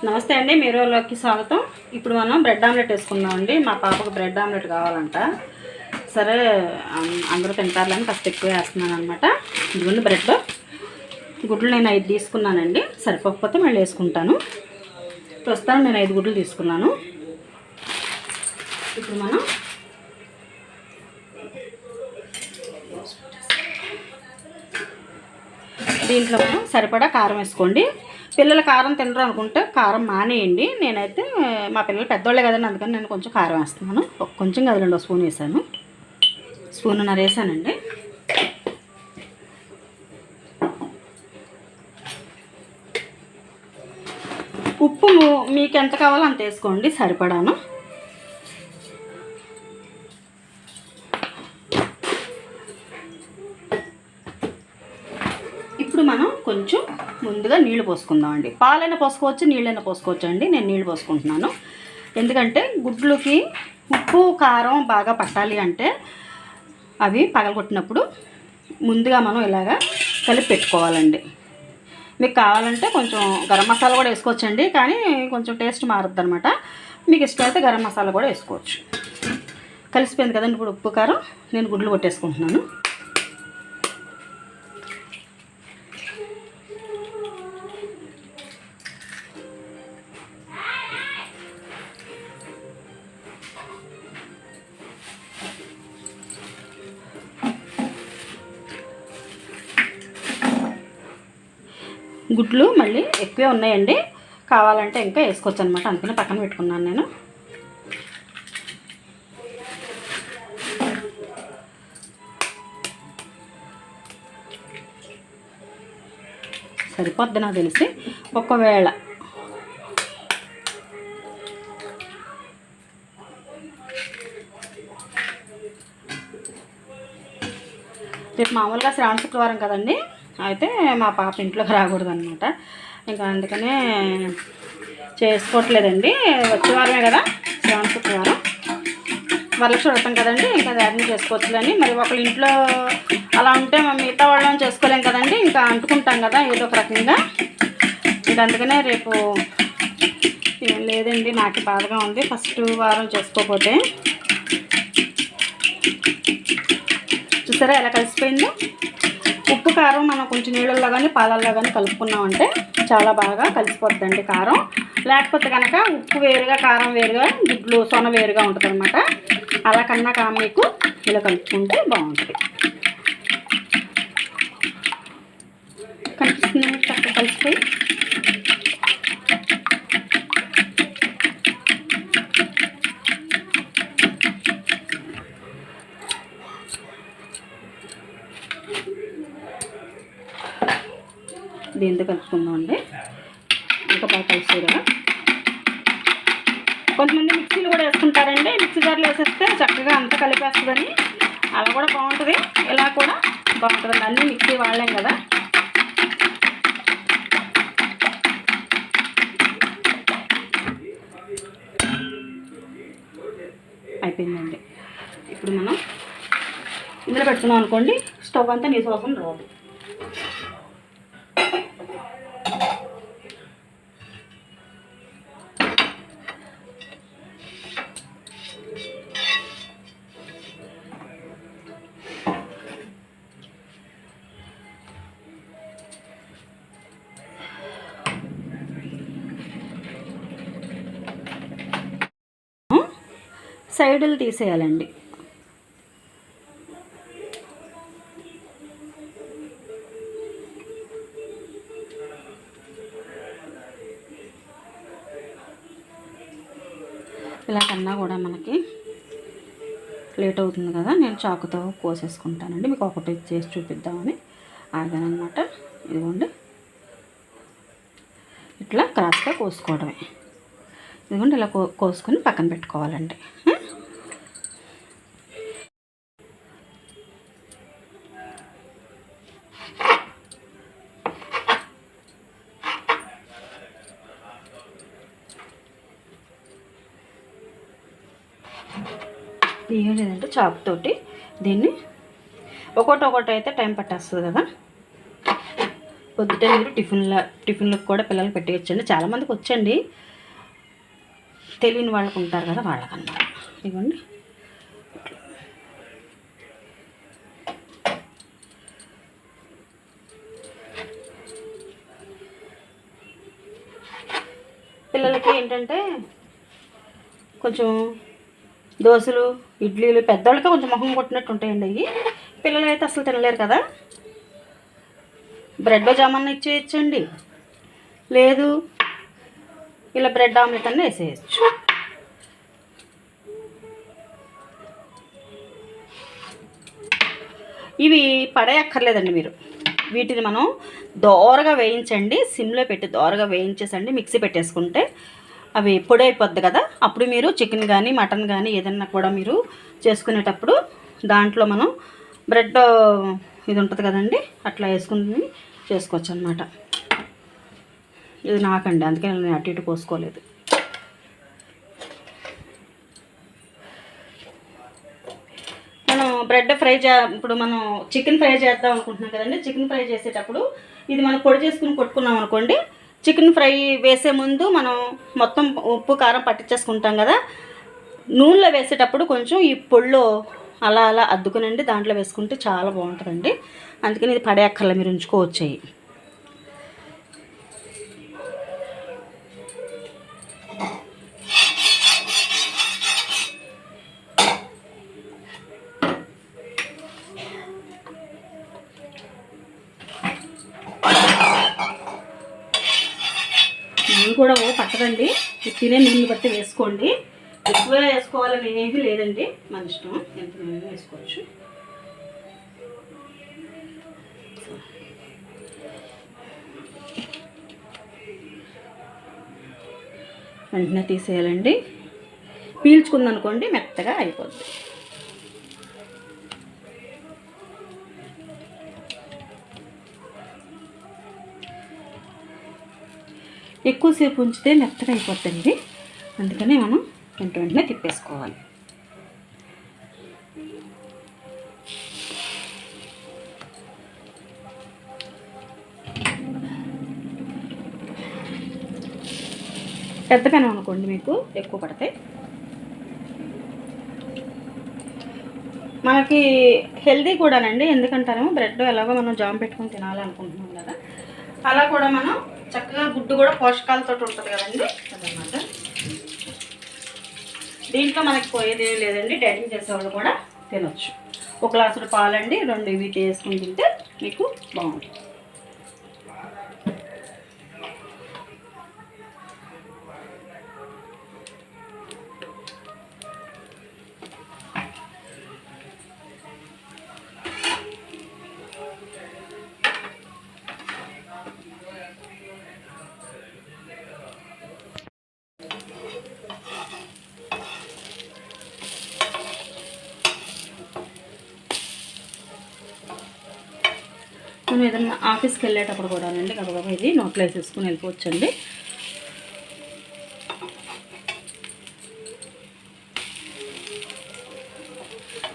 నమస్తే అండి, మీరోలోకి స్వాగతం. ఇప్పుడు మనం బ్రెడ్ ఆమ్లెట్ వేసుకుందామండి. మా పాపకు బ్రెడ్ ఆమ్లెట్ కావాలంట. సరే అందరూ తింటారులని కాస్త ఎక్కువ వేస్తున్నాను అనమాట. ఇదిగోండి బ్రెడ్ గుడ్లు నేను 5 తీసుకున్నానండి. సరిపోకపోతే మళ్ళీ వేసుకుంటాను. ప్రస్తుతం నేను 5 గుడ్లు తీసుకున్నాను. ఇప్పుడు మనం దీంట్లో మనం సరిపడా కారం వేసుకోండి. పిల్లలు కారం తినరు అనుకుంటే కారం మానేయండి. నేనైతే మా పిల్లలు పెద్దవాళ్ళే కదండి, అందుకని నేను కొంచెం కారం వేస్తున్నాను. కొంచెం కదలండి, 1 స్పూన్ వేసాను, స్పూన్నర వేసానండి. ఉప్పు మీకు ఎంత కావాలో అంత వేసుకోండి, సరిపడాను. ఇప్పుడు మనం కొంచెం ముందుగా నీళ్లు పోసుకుందామండి. పాలైనా పోసుకోవచ్చు, నీళ్ళైనా పోసుకోవచ్చు అండి. నేను నీళ్ళు పోసుకుంటున్నాను. ఎందుకంటే గుడ్లకి ఉప్పు కారం బాగా పట్టాలి అంటే అవి పగలగొట్టినప్పుడు ముందుగా మనం ఇలాగా కలిపి పెట్టుకోవాలండి. మీకు కావాలంటే కొంచెం గరం మసాలా కూడా వేసుకోవచ్చండి, కానీ కొంచెం టేస్ట్ మారుద్ది అనమాట. మీకు ఇష్టమైతే గరం మసాలా కూడా వేసుకోవచ్చు. కలిసిపోయింది కదండి ఇప్పుడు ఉప్పు కారం. నేను గుడ్లు కొట్టేసుకుంటున్నాను. గుడ్లు మళ్ళీ ఎక్కువే ఉన్నాయండి, కావాలంటే ఇంకా వేసుకోవచ్చు అనమాట. అందుకని పక్కన పెట్టుకున్నాను నేను. సరిపోద్ది నాకు తెలిసి. ఒకవేళ రేపు మామూలుగా శ్రావణ శుక్రవారం కదండి, అయితే మా పాప ఇంట్లోకి రాకూడదు అనమాట. ఇంకా అందుకనే చేసుకోవట్లేదండి. వచ్చే వారమే కదా శ్రావణ శుక్రవారం, వరలక్ష్మి వ్రతం కదండి, ఇంకా దాన్ని చేసుకోవచ్చులని. మరి ఒకళ్ళ ఇంట్లో అలా ఉంటే మిగతా వాళ్ళని చేసుకోలేం కదండి, ఇంకా అంటుకుంటాం కదా ఏదో ఒక రకంగా. ఇంకా అందుకనే రేపు ఏం లేదండి, నాకు బాధగా ఉంది ఫస్ట్ వారం చేసుకోకపోతే. చూసారా ఎలా కలిసిపోయిందో. ఉప్పు కారం మనం కొంచెం నీళ్ళల్లో కానీ పాలల్లో కానీ కలుపుకున్నామంటే చాలా బాగా కలిసిపోతుందండి కారం. లేకపోతే కనుక ఉప్పు వేరుగా కారం వేరుగా గుడ్లు సొన వేరుగా ఉంటుంది అనమాట. అలా కన్నా మీకు ఇలా కలుపుకుంటే బాగుంటుంది. కనిపిస్తుంది చక్కగా కలిసిపోయి. దీంతో కలుపుకుందాం అండి, ఇంకా బాగా కలిసేలా. కొంతమంది మిక్సీలు కూడా వేసుకుంటారండి, మిక్సీ జార్లో వేసేస్తే చక్కగా అంతా కలిపేస్తుందని. అలా కూడా బాగుంటుంది, ఇలా కూడా బాగుంటుందండి. అన్నీ మిక్సీ వాడలేం కదా. అయిపోయిందండి. ఇప్పుడు మనం ఇందులో పెట్టుకున్నాం అనుకోండి, స్టవ్ అంతా నీసు వాసన రాదు. సైడులు తీసేయాలండి. ఇలా కన్నా కూడా మనకి లేట్ అవుతుంది కదా, నేను చాకుతో కోసేసుకుంటానండి. మీకు ఒకటి చేసి చూపిద్దామని ఆగానమాట. ఇదిగోండి, ఇట్లా క్రాస్గా కోసుకోవడమే. ఇదిగోండి ఇలా కోసుకొని పక్కన పెట్టుకోవాలండి. ఏం లేదంటే చాకుతోటి దీన్ని ఒకటి అయితే టైం పట్టేస్తుంది కదా. పొద్దుటే మీరు టిఫిన్లకు కూడా పిల్లలకి పెట్టేయచ్చండి. చాలామందికి వచ్చండి, తెలియని వాళ్ళకు ఉంటారు కదా వాళ్ళకన్నమాట. ఇవ్వండి. పిల్లలకి ఏంటంటే కొంచెం దోశలు, ఇడ్లీలు పెద్దవాళ్ళకి కొంచెం మొహం కొట్టినట్టు ఉంటాయండి. అవి పిల్లలు అయితే అసలు తినలేరు కదా. బ్రెడ్ జామన్న ఇచ్చేయచ్చండి, లేదు ఇలా బ్రెడ్ ఆమ్లెట్ అన్న వేసేయచ్చు. ఇవి పడేయక్కర్లేదండి మీరు. వీటిని మనం దోరగా వేయించండి, సిమ్లో పెట్టి దోరగా వేయించేసండి మిక్సీ పెట్టేసుకుంటే అవి పొడి అయిపోద్ది కదా. అప్పుడు మీరు చికెన్ కానీ మటన్ కానీ ఏదన్నా కూడా మీరు చేసుకునేటప్పుడు దాంట్లో మనం బ్రెడ్ ఇది ఉంటుంది కదండి, అట్లా వేసుకుని చేసుకోవచ్చు అన్నమాట. ఇది నాకండి, అందుకే నేను అటు ఇటు పోసుకోలేదు. మనం బ్రెడ్ ఫ్రై ఇప్పుడు మనం చికెన్ ఫ్రై చేద్దాం అనుకుంటున్నాం కదండి. చికెన్ ఫ్రై చేసేటప్పుడు ఇది మనం పొడి చేసుకుని కొట్టుకున్నాం అనుకోండి, చికెన్ ఫ్రై వేసే ముందు మనం మొత్తం ఉప్పు కారం పట్టించేసుకుంటాం కదా. నూనెలో వేసేటప్పుడు కొంచెం ఈ పొడిలో అలా అలా అద్దుకునండి దాంట్లో వేసుకుంటే చాలా బాగుంటుందండి. అందుకని ఇది పడేయక్కర్లే, మీరు ఉంచుకోవచ్చు. నూనె కూడా పట్టదండి, తినే నీళ్ళు బట్టి వేసుకోండి. ఎక్కువ వేసుకోవాలని ఏమీ లేదండి, మన ఇష్టం, ఎంత నూనె వేసుకోవచ్చు. వెంటనే తీసేయాలండి, పీల్చుకుందనుకోండి మెత్తగా అయిపోద్ది. ఎక్కువసేపు ఉంచితే మెత్తగా అయిపోతుంది, అందుకనే మనం వెంటనే తిప్పేసుకోవాలి. పెద్ద పెనం అనుకోండి మీకు ఎక్కువ పడతాయి. మనకి హెల్దీ కూడానండి, ఎందుకంటారేమో బ్రెడ్ ఎలాగో మనం జామ్ పెట్టుకొని తినాలనుకుంటున్నాం కదా, అలా కూడా మనం చక్కగా గుడ్డు కూడా పోషకాలతో ఉంటుంది కదండి, అదనమాట. దీంట్లో మనకి పోయేది ఏం లేదండి, డైటింగ్ చేసేవాళ్ళు కూడా తినొచ్చు. ఒక గ్లాసుడు పాలండి, 2 ఇవి వేసుకుని తింటే మీకు బాగుంటుంది. మనం ఏదన్నా ఆఫీస్కి వెళ్ళేటప్పుడు కూడా అండి గబగబా ఇది నోట్లో వేసేసుకుని వెళ్ళిపోవచ్చండి.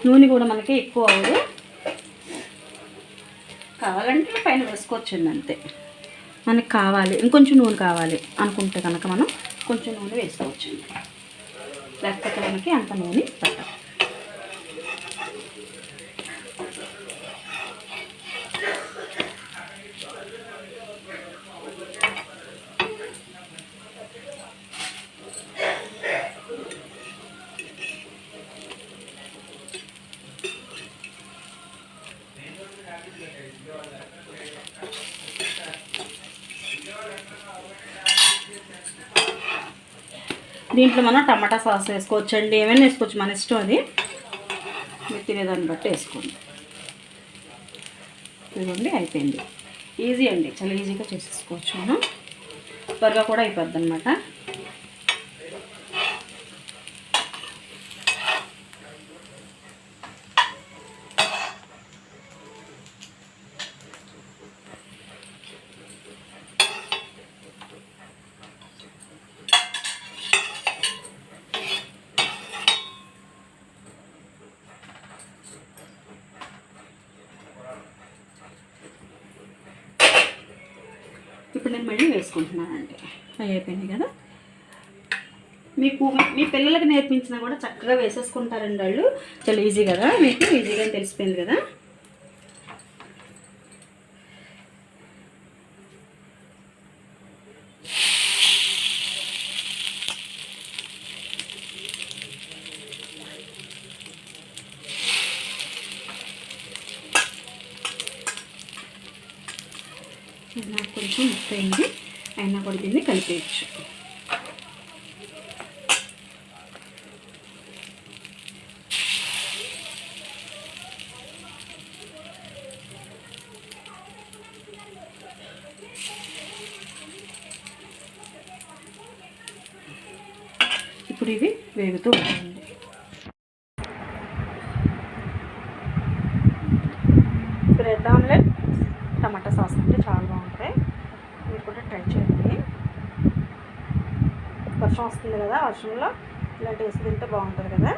నూనె కూడా మనకి ఎక్కువ అవ్వదు, కావాలంటే పైన వేసుకోవచ్చండి అంతే. మనకి కావాలి ఇంకొంచెం నూనె కావాలి అనుకుంటే కనుక మనం కొంచెం నూనె వేసుకోవచ్చండి, లేకపోతే మనకి అంత నూనె పట్టదు. దీంట్లో మనం టమాటా సాస్ వేసుకోవచ్చండి, ఏమైనా వేసుకోవచ్చు, మన ఇష్టం, అది మీరు తినేదాన్ని బట్టి వేసుకోండి. ఇదిగోండి అయిపోయింది. ఈజీ అండి, చాలా ఈజీగా చేసేసుకోవచ్చు మనం, త్వరగా కూడా అయిపోద్ది అనమాట. మళ్ళీ వేసుకుంటున్నానండి. అయిపోయింది కదా. మీకు మీ పిల్లలకి నేర్పించినా కూడా చక్కగా వేసేసుకుంటారండి వాళ్ళు. చాలా ఈజీ కదా, మీకు ఈజీగా తెలిసిపోయింది కదా. నాకు కొంచెం ముక్కైంది అయినా కూడా దీన్ని కలిపేయచ్చు. ఇప్పుడు ఇవి వేగుతూ ఉంటాయండి. బ్రెడ్ ఆమ్లెట్ టమాటా సాస్ అంటే చాలా బాగుంటుంది. మీరు కూడా ట్రై చేయండి. వర్షం వస్తుంది కదా, వర్షంలో ఇలాంటి వేసి తింటే బాగుంటుంది కదా.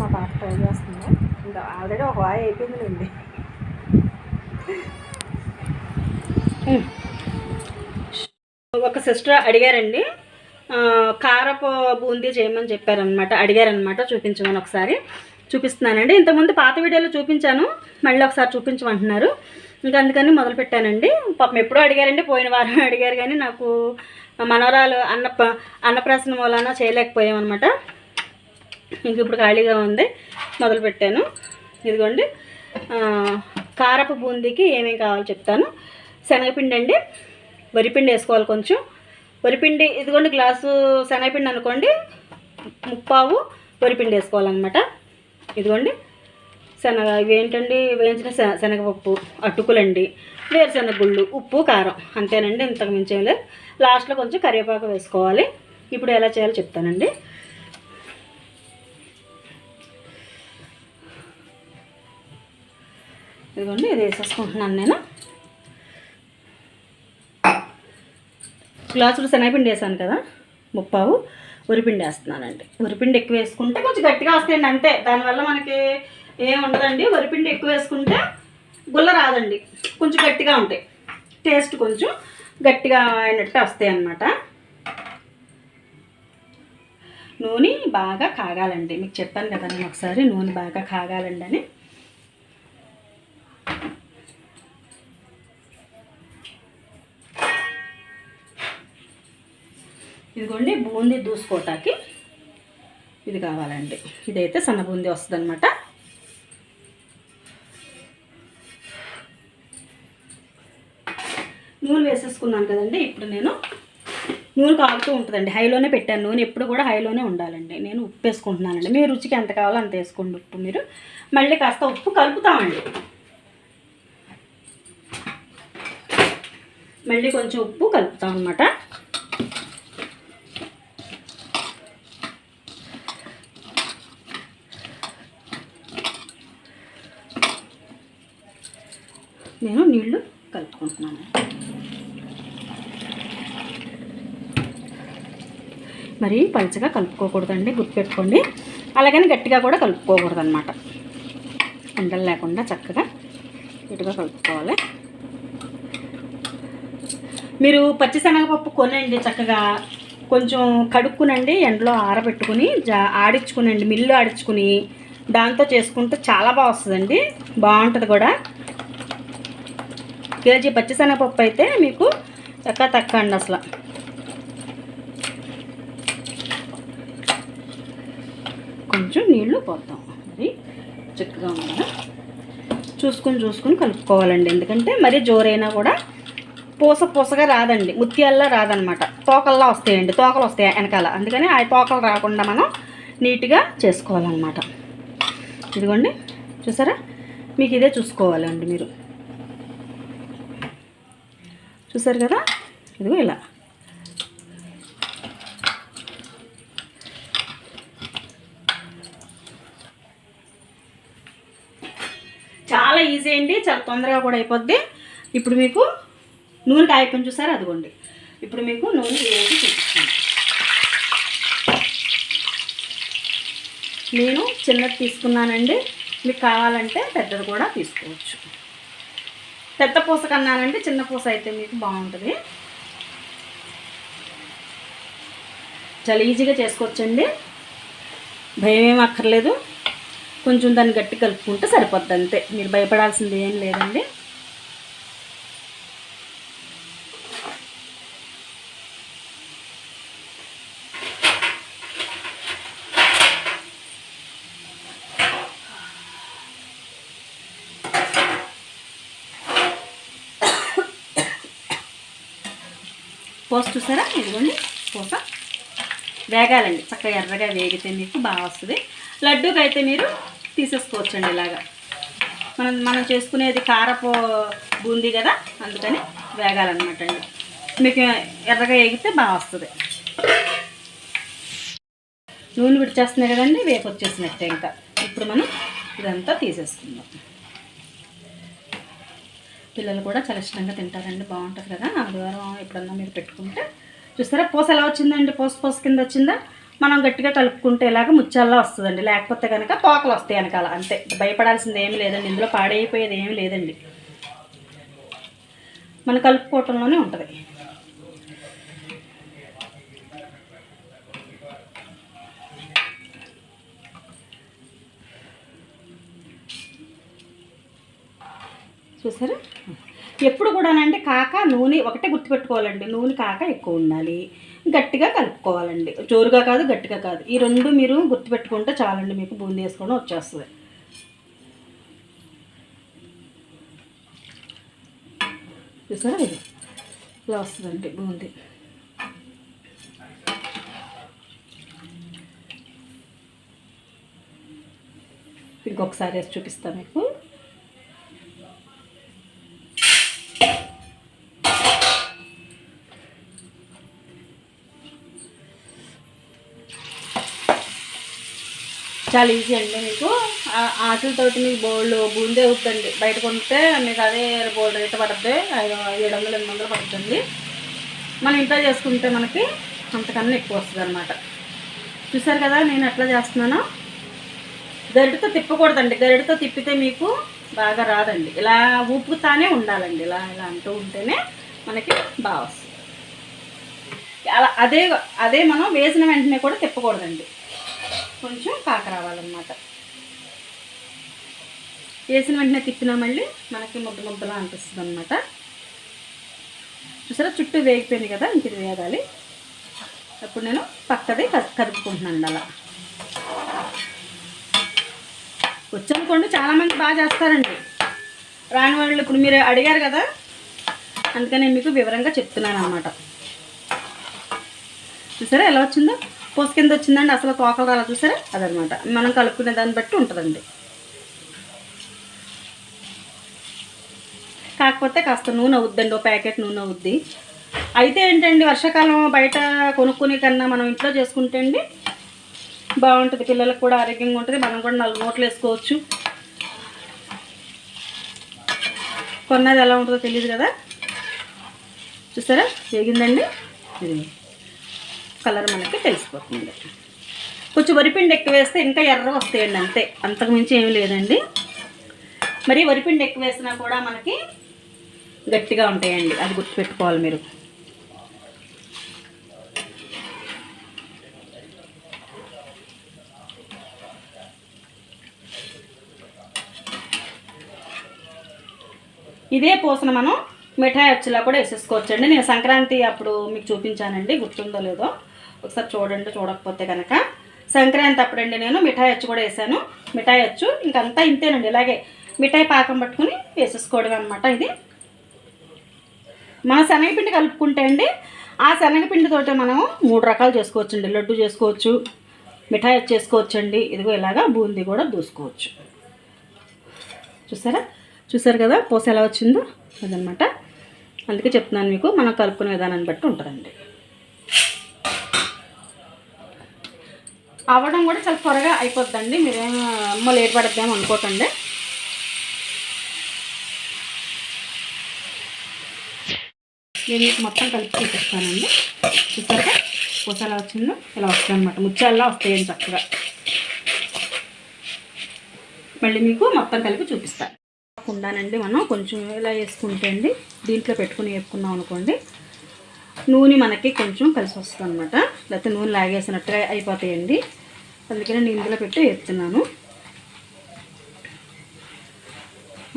మా పాప ట్రై చేస్తుంది. ఇంకా ఆల్రెడీ ఒక వాయి అయిపోయిందిలేండి. ఒక సిస్టర్ అడిగారండి, కారపు బూందీ చేయమని చెప్పారనమాట, అడిగారనమాట చూపించమని. ఒకసారి చూపిస్తున్నానండి. ఇంతకుముందు పాత వీడియోలో చూపించాను, మళ్ళీ ఒకసారి చూపించమంటున్నారు. ఇంకా అందుకని మొదలుపెట్టానండి. పాపం ఎప్పుడో అడిగారండి, పోయిన వారం అడిగారు, కానీ నాకు మనవరాలు అన్నప్రాసన మూలాన చేయలేకపోయామన్నమాట. ఇంక ఇప్పుడు ఖాళీగా ఉంది, మొదలుపెట్టాను. ఇదిగోండి, కారపు బూందీకి ఏమేమి కావాలో చెప్తాను. శనగపిండి అండి, వరిపిండి వేసుకోవాలి కొంచెం. వరిపిండి ఇదిగోండి, గ్లాసు శనగపిండి అనుకోండి, 3/4 వరిపిండి వేసుకోవాలన్నమాట. ఇదిగోండి ఇవేంటండి, వేయించిన శనగపప్పు, అటుకులండి, వేరుశనగ గుళ్ళు, ఉప్పు, కారం, అంతేనండి. ఇంతకు మించేం లేదు. లాస్ట్లో కొంచెం కరివేపాకు వేసుకోవాలి. ఇప్పుడు ఎలా చేయాలో చెప్తానండి. ఇదిగోండి, ఇది వేసేసుకుంటున్నాను నేను. గ్లాసులు శనగపిండి వేసాను కదా, 3/4 వరిపిండి వేస్తున్నానండి. వరిపిండి ఎక్కువ వేసుకుంటే కొంచెం గట్టిగా వస్తాయండి, అంతే. దానివల్ల మనకి ఏం ఉండదండి. వరిపిండి ఎక్కువ వేసుకుంటే గుల్ల రాదండి, కొంచెం గట్టిగా ఉంటాయి. టేస్ట్ కొంచెం గట్టిగా అయినట్టు వస్తాయి అన్నమాట. నూనె బాగా కాగాలండి. మీకు చెప్పాను కదా నేను ఒకసారి, నూనె బాగా కాగాలండి అని. ఇదిగోండి, బూందీ దూసుకోవటానికి ఇది కావాలండి. ఇదైతే సన్న బూందీ వస్తుంది అనమాట. నూనె వేసేసుకున్నాను కదండి. ఇప్పుడు నేను నూనె కాగుతూ ఉంటుందండి, హైలోనే పెట్టాను. నూనె ఎప్పుడు కూడా హైలోనే ఉండాలండి. నేను ఉప్పు వేసుకుంటున్నానండి. మీ రుచికి ఎంత కావాలో అంత వేసుకోండి ఉప్పు మీరు. మళ్ళీ కాస్త ఉప్పు కలుపుతామండి. మళ్ళీ కొంచెం ఉప్పు కలుపుతాం అన్నమాట. నేను నీళ్లు కలుపుకుంటున్నాను. మరి పలుచగా కలుపుకోకూడదండి, గుర్తుపెట్టుకోండి. అలాగని గట్టిగా కూడా కలుపుకోకూడదు అన్నమాట. ఉండలు లేకుండా చక్కగా ఇటుగా కలుపుకోవాలి. మీరు పచ్చిశనగపప్పు కొనండి, చక్కగా కొంచెం కడుక్కునండి, ఎండలో ఆరబెట్టుకుని ఆడించుకునండి, మిల్లు ఆడించుకుని దాంతో చేసుకుంటే చాలా బాగా వస్తుందండి, బాగుంటుంది కూడా. కేజీ పచ్చిశనగపప్పు అయితే మీకు తక్కువ అండి అసలు. కొంచెం నీళ్లు పోతాం, మరి చక్కగా ఉందా చూసుకుని కలుపుకోవాలండి. ఎందుకంటే మరీ జోరైనా కూడా పూసగా రాదండి, ముత్యాల్లా రాదనమాట, తోకల్లా వస్తాయండి, తోకలు వస్తాయి వెనకాల. అందుకని ఆ తోకలు రాకుండా మనం నీట్గా చేసుకోవాలన్నమాట. ఇదిగోండి, చూసారా, మీకు ఇదే చూసుకోవాలండి మీరు. చూసారు కదా, ఇదిగో ఇలా. చాలా ఈజీ అండి, చాలా తొందరగా కూడా అయిపోద్ది. ఇప్పుడు మీకు నూనె కాయకొని చూసారా, అదిగోండి. ఇప్పుడు మీకు నూనె వేసి చూపిస్తాను. నేను చిన్నది తీసుకున్నానండి, మీకు కావాలంటే పెద్దది కూడా తీసుకోవచ్చు. పెద్ద పూస కన్నానంటే చిన్న పూస అయితే మీకు బాగుంటుంది. చాలా ఈజీగా చేసుకోవచ్చండి, భయం ఏం అక్కర్లేదు. కొంచెం దాన్ని గట్టి కలుపుకుంటే సరిపోద్ది అంతే, మీరు భయపడాల్సింది ఏం లేదండి. పూస చూసారా, ఇదిగోండి పూస వేగాలండి, చక్కగా ఎర్రగా వేగితే మీకు బాగా వస్తుంది. లడ్డూకి అయితే మీరు తీసేసుకోవచ్చండి ఇలాగా. మనం చేసుకునేది కారపు బూందీ కదా, అందుకని వేగాలన్నమాట అండి. మీకు ఎర్రగా వేగితే బాగా వస్తుంది. నూనె విడిచేస్తున్నాయి కదండి, వేపు వచ్చేసినట్టే. ఇంకా ఇప్పుడు మనం ఇదంతా తీసేసుకుందాం. పిల్లలు కూడా చాలా ఇష్టంగా తింటారండి, బాగుంటుంది కదా. ఆదివారం ఎప్పుడన్నా మీరు పెట్టుకుంటే. చూస్తారా పూస ఎలా వచ్చిందండి, పూస కింద వచ్చిందా. మనం గట్టిగా కలుపుకుంటే ఇలాగ ముత్యాల్లో వస్తుందండి, లేకపోతే కనుక తోకలు వస్తాయి వెనకాల. అంతే, భయపడాల్సింది ఏమీ లేదండి, ఇందులో పాడైపోయేది ఏమీ లేదండి, మనం కలుపుకోవటంలోనే ఉంటుంది. చూసారా, ఎప్పుడు కూడానండి కాక నూనె ఒకటే గుర్తుపెట్టుకోవాలండి, నూనె కాక ఎక్కువ ఉండాలి, గట్టిగా కలుపుకోవాలండి, జోరుగా కాదు గట్టిగా కాదు. ఈ రెండు మీరు గుర్తుపెట్టుకుంటే చాలండి, మీకు బూందీ వేసుకోవడం వచ్చేస్తుంది. చూసారా, ఇది ఇలా వస్తుందండి బూందీ. ఇంకొకసారి వేసి చూపిస్తాను మీకు. చాలా ఈజీ అండి, మీకు ఆటలతోటి మీకు బోల్డ్ బూందే అవుతుందండి. బయట కొంటే మీకు అదే బోల్డ్ రేట్ పడుతుంది, 700-800 పడుతుంది. మనం ఇంట్లో చేసుకుంటే మనకి అంతకన్నా ఎక్కువ వస్తుంది అనమాట. చూసారు కదా నేను ఎట్లా చేస్తున్నానో. గరిటతో తిప్పకూడదండి, గరిటతో తిప్పితే మీకు బాగా రాదండి. ఇలా ఊపుతానే ఉండాలండి, ఇలా ఇలా అంటూ ఉంటేనే మనకి బాగా వస్తుంది. అలా అదే మనం వేసిన వెంటనే కూడా తిప్పకూడదండి, కొంచెం కాక రావాలన్నమాట. వేసిన వెంటనే తిప్పినా మళ్ళీ మనకి ముద్దలా అనిపిస్తుంది అనమాట. చూసారా, చుట్టూ వేగిపోయింది కదా, ఇంక ఇది వేగాలి. అప్పుడు నేను పక్కది కదుపుకుంటున్నాను. అలా వచ్చనుకోండి, చాలామంది బాగా చేస్తారండి. రాని వాళ్ళు ఇప్పుడు మీరు అడిగారు కదా, అందుకని మీకు వివరంగా చెప్తున్నాను అనమాట. చూసారా ఎలా వచ్చిందో, పూస కింద వచ్చిందండి, అసలు తోకలు అలా. చూసారా, అదనమాట మనం కలుపుకునే దాన్ని బట్టి ఉంటుందండి. కాకపోతే కాస్త నూనె అవుద్దండి, ఓ ప్యాకెట్ నూనె అవుద్ది. అయితే ఏంటండి, వర్షాకాలం బయట కొనుక్కునే కన్నా మనం ఇంట్లో చేసుకుంటే అండి బాగుంటుంది, పిల్లలకు కూడా ఆరోగ్యంగా ఉంటుంది, మనం కూడా 4 మూటలు వేసుకోవచ్చు. కొన్నది ఎలా ఉంటుందో తెలియదు కదా. చూసారా వేగిందండి, ఇది కలర్ మనకి తెలిసిపోతుంది. కొంచెం వరిపిండి ఎక్కువ వేస్తే ఇంకా ఎర్రగా వస్తాయండి, అంతే, అంతకుమించి ఏమి లేదండి. మరి వరిపిండి ఎక్కువ వేసినా కూడా మనకి గట్టిగా ఉంటాయండి, అది గుర్తుపెట్టుకోవాలి మీరు. ఇదే పూసను మనం మిఠాయి అచ్చులా కూడా వేసేసుకోవచ్చండి. నేను సంక్రాంతి అప్పుడు మీకు చూపించానండి, గుర్తుందో లేదో ఒకసారి చూడండి, చూడకపోతే కనుక. సంక్రాంతి అప్పుడండి నేను మిఠాయి అచ్చు కూడా వేసాను. మిఠాయి అచ్చు ఇంకంతా ఇంతేనండి, ఇలాగే మిఠాయి పాకం పట్టుకుని వేసేసుకోవడం అనమాట. ఇది మన శనగపిండి కలుపుకుంటే అండి, ఆ శనగపిండితోటే మనం 3 రకాలు చేసుకోవచ్చండి. లడ్డు చేసుకోవచ్చు, మిఠాయి అచ్చు చేసుకోవచ్చండి, ఇదిగో ఇలాగా బూందీ కూడా దూసుకోవచ్చు. చూసారు కదా పూస ఎలా వచ్చిందో, అదనమాట. అందుకే చెప్తున్నాను మీకు, మనం కలుపుకునే విధానాన్ని బట్టి ఉంటుందండి. అవ్వడం కూడా చాలా త్వరగా అయిపోద్దండి, మీరేమో అమ్మ లేట్ పడద్దేమో అనుకోకండి. నేను మీకు మొత్తం కలిపి చూపిస్తానండి. చూసారుగా పూస ఎలా వచ్చిందో, ఇలా వస్తుంది అనమాట, ముత్యాల్లో వస్తాయండి చక్కగా. మళ్ళీ మీకు మొత్తం కలిపి చూపిస్తాను. కుండానండి మనం కొంచెం ఇలా వేసుకుంటే అండి దీంట్లో పెట్టుకుని వేపుకున్నాం అనుకోండి నూనె మనకి కొంచెం కలిసి వస్తుంది అనమాట. లేకపోతే నూనె లాగేసినట్టుగా అయిపోతాయండి. అందుకని నేను ఇందులో పెట్టి వేపుతున్నాను.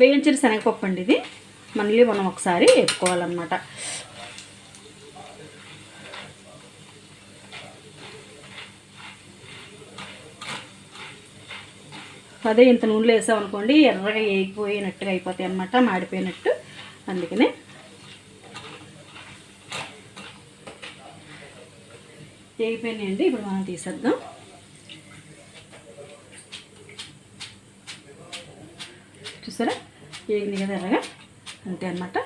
వేయించిన శనగపప్పు అండి ఇది. మళ్ళీ మనం ఒకసారి వేపుకోవాలన్నమాట. అదే ఇంత నూనెలో వేసామనుకోండి ఎర్రగా వేగిపోయినట్టుగా అయిపోతాయి అన్నమాట, మాడిపోయినట్టు. అందుకనే వేగిపోయినాయండి. ఇప్పుడు మనం తీసేద్దాం. చూసారా వేగింది కదా ఎర్రగా, అంతే అన్నమాట.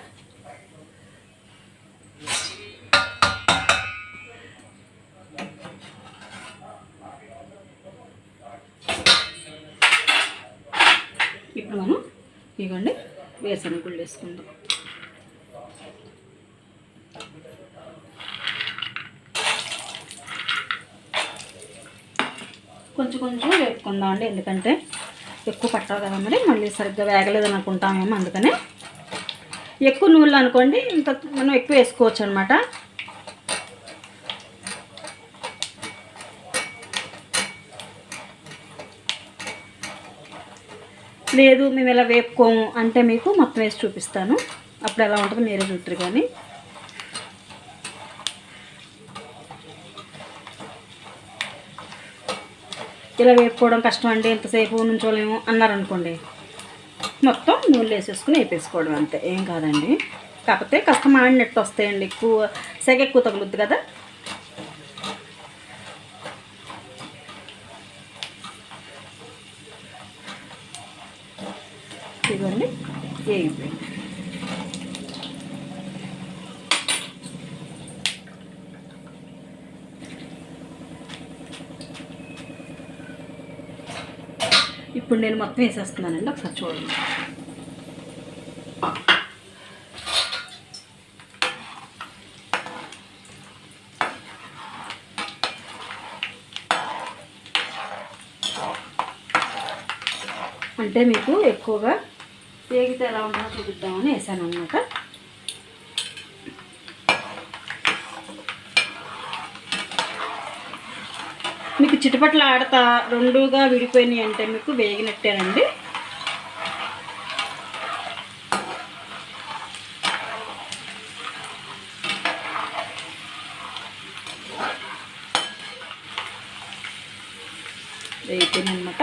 ఇప్పుడు మనం ఇవ్వండి వేరుశనగ గుళ్ళు వేసుకుందాం. కొంచెం కొంచెం వేపుకుందాం అండి, ఎందుకంటే ఎక్కువ పట్టాలి కదా, మరి మళ్ళీ సరిగ్గా వేగలేదు అనుకుంటామేమో. అందుకనే ఎక్కువ నూనెలు అనుకోండి ఇంకా మనం ఎక్కువ వేసుకోవచ్చు అనమాట. లేదు మేము ఇలా వేపుకోము అంటే మీకు మొత్తం వేసి చూపిస్తాను. అప్పుడు ఎలా ఉంటుందో మీరే చూద్దరు. కానీ ఇలా వేపుకోవడం కష్టం అండి, ఎంతసేపు నుంచోలేము అన్నారనుకోండి మొత్తం నూనెలు వేసేసుకుని వేపేసుకోవడం అంతే, ఏం కాదండి. కాకపోతే కాస్త మాడినట్టు వస్తాయండి, ఎక్కువ సెగ ఎక్కువ తగులుద్ది కదా. ఇదిగోండి వేగిపోయింది. ఇప్పుడు నేను మొత్తం వేసేస్తున్నానండి, ఒకసారి చూడండి. అంటే మీకు ఎక్కువగా వేగితే ఎలా ఉంటుందో చూపిద్దామని వేసాను అన్నమాట. మీకు చిటపట్ల ఆడతా రెండుగా విడిపోయినాయి అంటే మీకు వేగినట్టేనండి. వేగిపోయిందనమాట.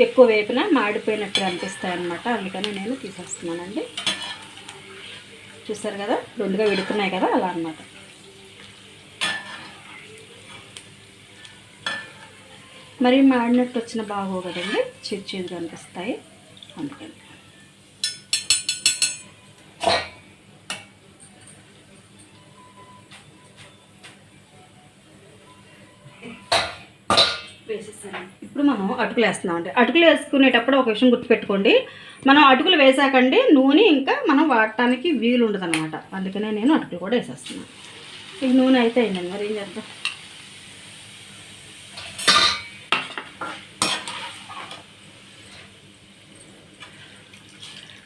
ఎక్కువ వేపినా మాడిపోయినట్టుగా అనిపిస్తాయి అన్నమాట, అందుకని నేను తీసేస్తున్నానండి. చూసారు కదా రెండుగా విడుతున్నాయి కదా, అలా అన్నమాట. మరి మాడినట్టు వచ్చిన బాగో కదండి, చేదుగా అనిపిస్తాయి, అందుకని. వేసేసాను. ఇప్పుడు మనం అటుకులు వేస్తున్నాం అండి. అటుకులు వేసుకునేటప్పుడు ఒక విషయం గుర్తుపెట్టుకోండి, మనం అటుకులు వేసాకండి నూనె ఇంకా మనం వాడటానికి వీలు ఉండదు అనమాట. అందుకనే నేను అటుకులు కూడా వేసేస్తున్నాను. ఈ నూనె అయితే అయిందండి, మరి ఏం చేద్దాం.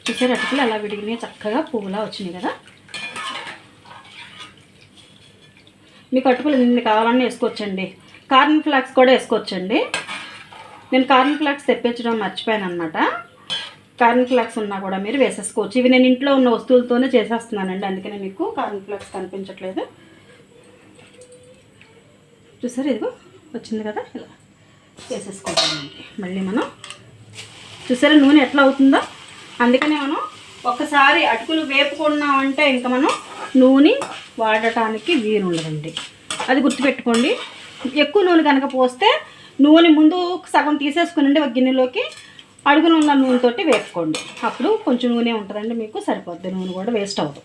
చూసారు అటుకులు అలా విడిగినాయి, చక్కగా పువ్వులా వచ్చినాయి కదా. మీకు అటుకులు ఎన్ని కావాలన్నా వేసుకోవచ్చండి. కార్న్ ఫ్లాక్స్ కూడా వేసుకోవచ్చండి. నేను కార్న్ ఫ్లాక్స్ తెప్పించడం మర్చిపోయాను అనమాట. కార్న్ ఫ్లాక్స్ ఉన్నా కూడా మీరు వేసేసుకోవచ్చు. ఇవి నేను ఇంట్లో ఉన్న వస్తువులతోనే చేసేస్తున్నానండి, అందుకనే మీకు కార్న్ ఫ్లాక్స్ కనిపించట్లేదు. చూసారు ఇదిగో వచ్చింది కదా, ఇలా వేసేసుకోవచ్చానండి. మళ్ళీ మనం చూసారా నూనె ఎట్లా అవుతుందో. అందుకనే మనం ఒక్కసారి అటుకులు వేపుకున్నామంటే ఇంకా మనం నూనె వాడటానికి వీలు ఉండదండి, అది గుర్తుపెట్టుకోండి. ఎక్కువ నూనె కనుక పోస్తే నూనె ముందు సగం తీసేసుకునండి ఒక గిన్నెలోకి, అడుగులు ఉన్న నూనెతోటి వేపుకోండి. అప్పుడు కొంచెం నూనె ఉంటుందండి, మీకు సరిపోద్ది, నూనె కూడా వేస్ట్ అవ్వదు.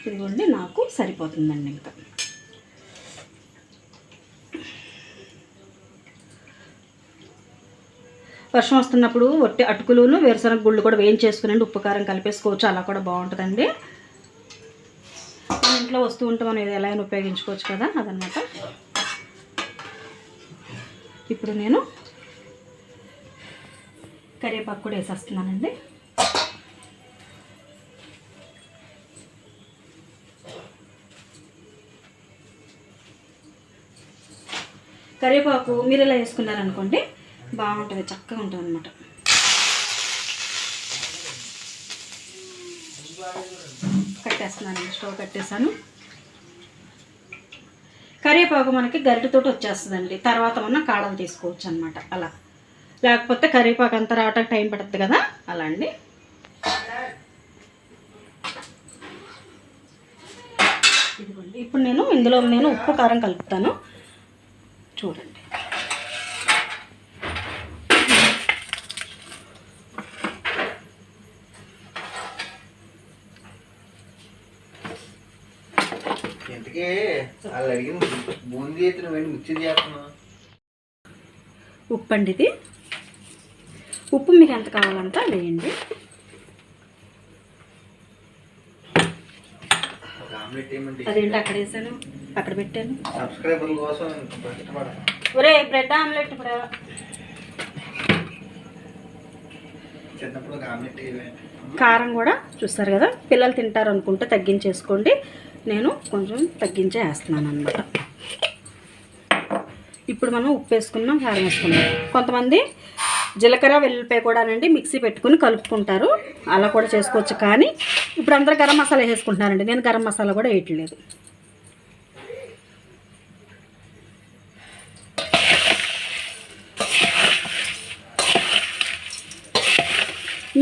ఇదిగోండి నాకు సరిపోతుందండి. ఇంకా వర్షం వస్తున్నప్పుడు ఒట్టి అటుకులును వేరుశనగ గుళ్ళు కూడా వేయించేసుకునండి, ఉప్పు కారం కలిపేసుకోవచ్చు, అలా కూడా బాగుంటుందండి. మన ఇంట్లో వస్తువు ఉంటే మనం ఎలా అయినా ఉపయోగించుకోవచ్చు కదా, అదనమాట. ఇప్పుడు నేను కరివేపాకు కూడా వేసేస్తున్నానండి. కరివేపాకు మీరు ఇలా వేసుకున్నారనుకోండి బాగుంటుంది, చక్కగా ఉంటుంది అనమాట. కట్టేస్తున్నాను, స్టవ్ కట్టేసాను. కరివేపాకు మనకి గరిటెతోటి వచ్చేస్తుందండి, తర్వాత మనం కాడలు తీసుకోవచ్చు అనమాట. అలా లేకపోతే కరివేపాకు అంతా రావటానికి టైం పడుతుంది కదా, అలా అండి. ఇదిగోండి, ఇప్పుడు ఇందులో నేను ఉప్పు కారం కలుపుతాను, చూడండి. ఉప్పు అండి, ఇది ఉప్పు మీకు ఎంత కావాలంటే వేయండి. అదేంటి అక్కడ వేసాను, అక్కడ పెట్టాను. ఒరే బ్రెడ్ ఆమ్లెట్ కారం కూడా చూస్తారు కదా, పిల్లలు తింటారు అనుకుంటే తగ్గించేసుకోండి. నేను కొంచెం తగ్గించే వేస్తున్నాను అనమాట. ఇప్పుడు మనం ఉప్పు వేసుకున్నాం, కారం వేసుకున్నాం. కొంతమంది జీలకర్ర వెల్లుల్లిపాయ కూడానండి మిక్సీ పెట్టుకుని కలుపుకుంటారు, అలా కూడా చేసుకోవచ్చు. కానీ ఇప్పుడు అందరూ గరం మసాలా వేసుకుంటున్నారండి, నేను గరం మసాలా కూడా వేయట్లేదు.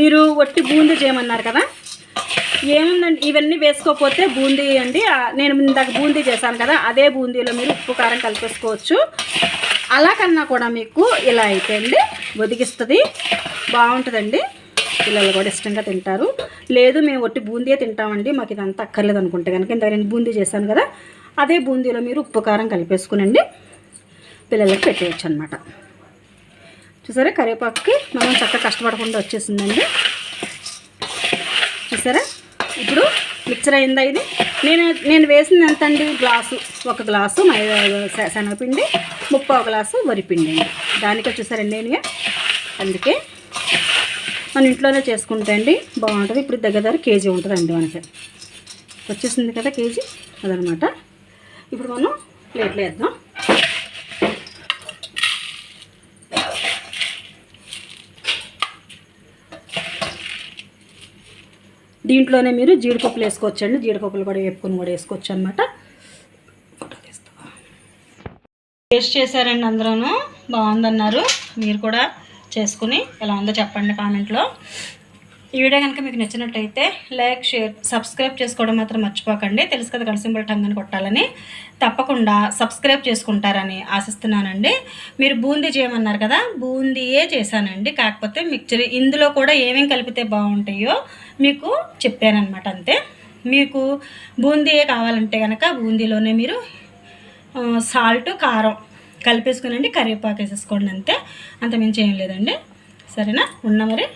మీరు వట్టి బూందీ చేయమన్నారు కదా, ఏముందండి ఇవన్నీ వేసుకోకపోతే బూందీ అండి. నేను ఇందాక బూందీ చేశాను కదా, అదే బూందీలో మీరు ఉప్పు కారం కలిపేసుకోవచ్చు. అలా కన్నా కూడా మీకు ఇలా అయితే అండి ఒదిగిస్తుంది, బాగుంటుందండి. పిల్లలు కూడా ఇష్టంగా తింటారు. లేదు మేము వట్టి బూందీ తింటామండి, మాకు ఇదంతా అక్కర్లేదు అనుకుంటే కనుక ఇందాక నేను బూందీ చేశాను కదా, అదే బూందీలో మీరు ఉప్పు కారం కలిపేసుకునండి పిల్లలకి పెట్టేయచ్చు అనమాట. చూసారా కరివేపాకుకి మనం చక్కగా కష్టపడకుండా వచ్చేసిందండి, చూసారా. ఇప్పుడు మిక్చర్ అయిందా ఇది. నేను వేసింది ఎంత అండి, గ్లాసు, ఒక గ్లాసు శనగపిండి, 3/4 గ్లాసు వరిపిండి అండి. దానికి వచ్చేసారండి నేను, అందుకే మన ఇంట్లోనే చేసుకుంటే అండి బాగుంటుంది. ఇప్పుడు దగ్గర కేజీ ఉంటుందండి మనకి, వచ్చేసింది కదా కేజీ, అదనమాట. ఇప్పుడు మనం ప్లేట్లో వేద్దాం. దీంట్లోనే మీరు జీడిపప్పులు వేసుకోవచ్చండి, జీడిపప్పులు కూడా వేపుకొని కూడా వేసుకోవచ్చు అనమాట. టేస్ట్ చేశారండి, అందరూ బాగుందన్నారు. మీరు కూడా చేసుకుని ఎలా ఉందో చెప్పండి కామెంట్లో. ఈ వీడియో కనుక మీకు నచ్చినట్టయితే లైక్, షేర్, సబ్స్క్రైబ్ చేసుకోవడం మాత్రం మర్చిపోకండి. తెలుసు కదా గంట సింబల్ టంగ్ అని కొట్టాలని, తప్పకుండా సబ్స్క్రైబ్ చేసుకుంటారని ఆశిస్తున్నానండి. మీరు బూందీ చేయమన్నారు కదా, బూందీయే చేశానండి. కాకపోతే మిక్చర్ ఇందులో కూడా ఏమేమి కలిపితే బాగుంటాయో మీకు చెప్పానమాట, అంతే. మీకు బూందీయే కావాలంటే కనుక బూందీలోనే మీరు సాల్ట్, కారం కలిపేసుకునండి, కరివేపాకు వేసేసుకోండి, అంతే. అంత మించి ఏం లేదండి. సరేనా, ఉన్నా మరి.